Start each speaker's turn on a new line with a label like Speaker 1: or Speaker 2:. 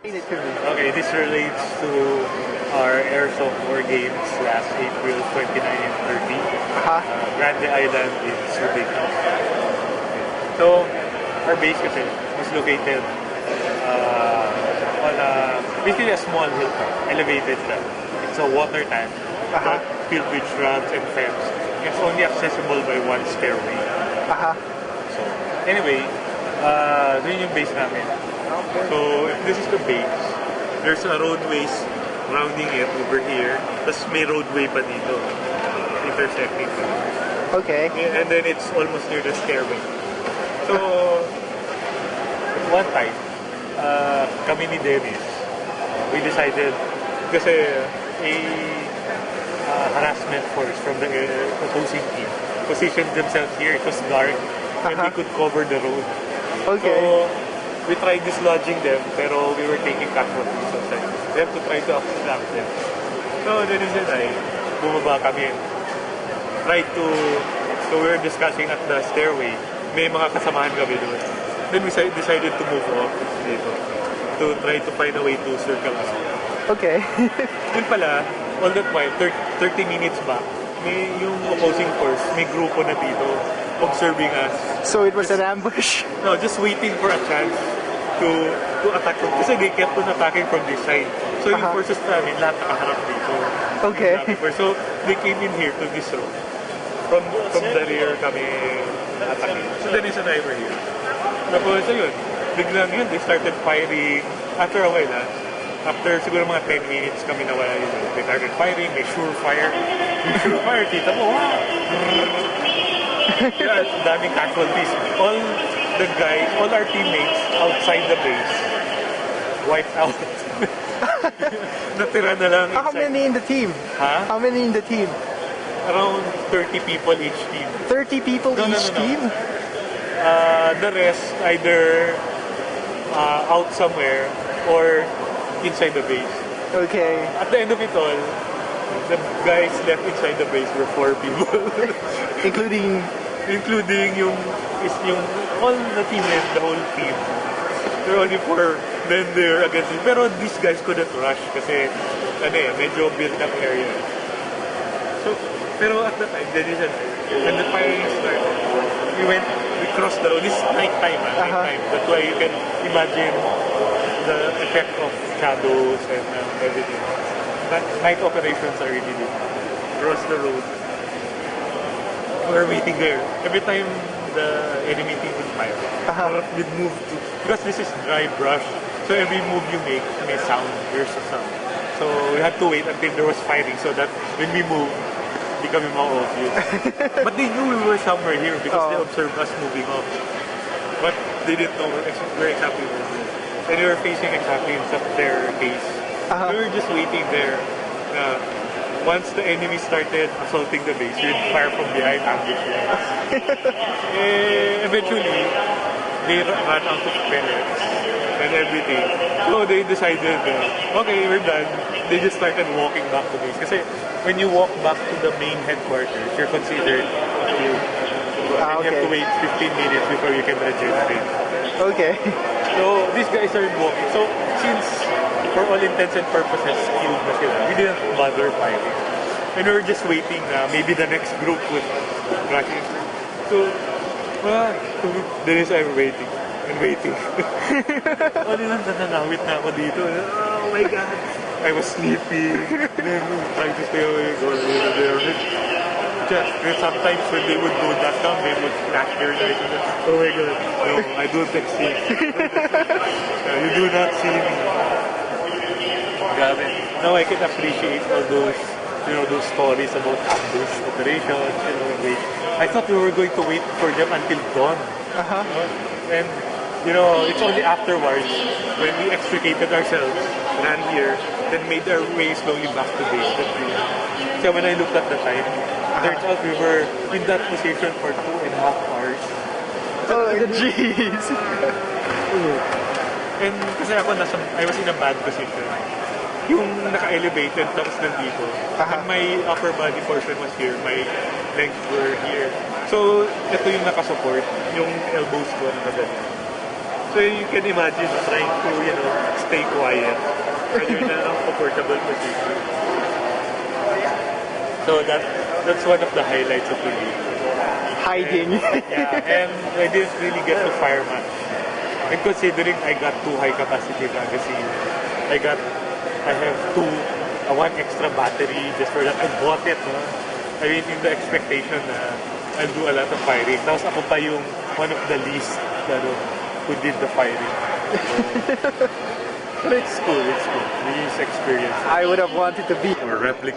Speaker 1: Okay, this relates to our Airsoft War Games last April 29 and 30. Grande Island in Subic. So, our base kasi was located on basically a small hilltop, elevated siya. It's a water tank, but filled with shrubs and fence. It's only accessible by one stairway. So, anyway, doon yung base namin. So, if this is the base, there's a roadways rounding it over here. Tapos may roadway pa dito, intersecting.
Speaker 2: Okay.
Speaker 1: And then it's almost near the stairway. So, one time, kami ni Dennis, we decided, kasi a harassment force from the opposing team positioned themselves here. It was dark, and they could cover the road.
Speaker 2: Okay.
Speaker 1: So, we tried dislodging them, pero we were taking casualties outside. We have to try to abstract them. So, Dennis and I, bumaba kami. So we were discussing at the stairway. May mga kasamahan kami doon. Then we decided to move off dito to try to find a way to circle around.
Speaker 2: Okay.
Speaker 1: Yun pala, all that while, 30 minutes back, may yung opposing force, may grupo na dito observing us.
Speaker 2: So it was an ambush?
Speaker 1: No, just waiting for a chance to attack them. Kasi they kept on attacking from this side. So yung forces namin, lahat nakaharap dito.
Speaker 2: Okay.
Speaker 1: So they came in here to this road. From the rear kami attacking. So Dennis and I were here. Tapos ayun, biglang yun, they started firing. After a while, after siguro mga 10 minutes kami nawala yun. They started firing, may surefire. Yung surefire, kita mo, yeah, daming casualties. All the guys, all our teammates outside the base wiped out. Natira na lang inside.
Speaker 2: How many in the team? How many in the team?
Speaker 1: Around 30 people each team.
Speaker 2: 30 people each team?
Speaker 1: The rest either out somewhere or inside the base.
Speaker 2: Okay.
Speaker 1: At the end of it all, the guys left inside the base were 4 people. Including yung all the teammates, the whole team. There were only 4 men there against it. Pero these guys couldn't rush kasi medyo built up area. So, pero at the time, when the firing started, we crossed the road. This is nighttime, nighttime. That's why you can imagine the effect of shadows and everything. Night operations are really different. Cross the road. We're waiting there. Every time the enemy team would fire, we'd move to, because this is dry brush, so every move you make may sound, there's a sound. So we had to wait until there was firing so that when we move, hindi kami ma-obvious. But they knew we were somewhere here because they observed us moving off. But they didn't know where exactly we were. And we were facing exactly in their case. We were just waiting there. Once the enemy started assaulting the base, we'd fire from behind, ambush them. Eventually, they ran out of pellets and everything. So they decided, okay, we're done. They just started walking back to base. Kasi when you walk back to the main headquarters, you're considered killed. And you have to wait 15 minutes before you can regenerate.
Speaker 2: Okay.
Speaker 1: So these guys started walking. So since for all intents and purposes, killed na sila, we didn't bother fighting. And we were just waiting maybe the next group would rush in. So, Dennis and I were waiting and waiting. Nananawit na ako dito. Oh my God! I was sleeping. Then trying to stay awake. And sometimes when they would do that down, they would flash their lights. Oh my God! No, I don't exist. You do not see me. Now I can appreciate all those, those stories about ambush operations. I thought we were going to wait for them until dawn. And it's only afterwards when we extricated ourselves, ran here, then made our way slowly back to base. So when I looked at the time, turns out we were in that position for 2.5 hours.
Speaker 2: Oh, jeez.
Speaker 1: And kasi I was in a bad position. Yung naka-elevated tapos nandito. And my upper body portion was here, my legs were here. So, ito yung nakasupport, yung elbows ko na ganyan. So, So you can imagine trying to, stay quiet when you're in an uncomfortable position. So that's one of the highlights of the game.
Speaker 2: Hiding.
Speaker 1: Yeah, and I didn't really get to fire much. And considering I got 2 high capacity magazines, I have one extra battery just for that. I bought it, no? I mean, in the expectation na I'll do a lot of firing. Tapos ako pa yung one of the least who did the firing. So, but it's cool. These experiences.
Speaker 2: I would have wanted to be.
Speaker 1: Or replicate.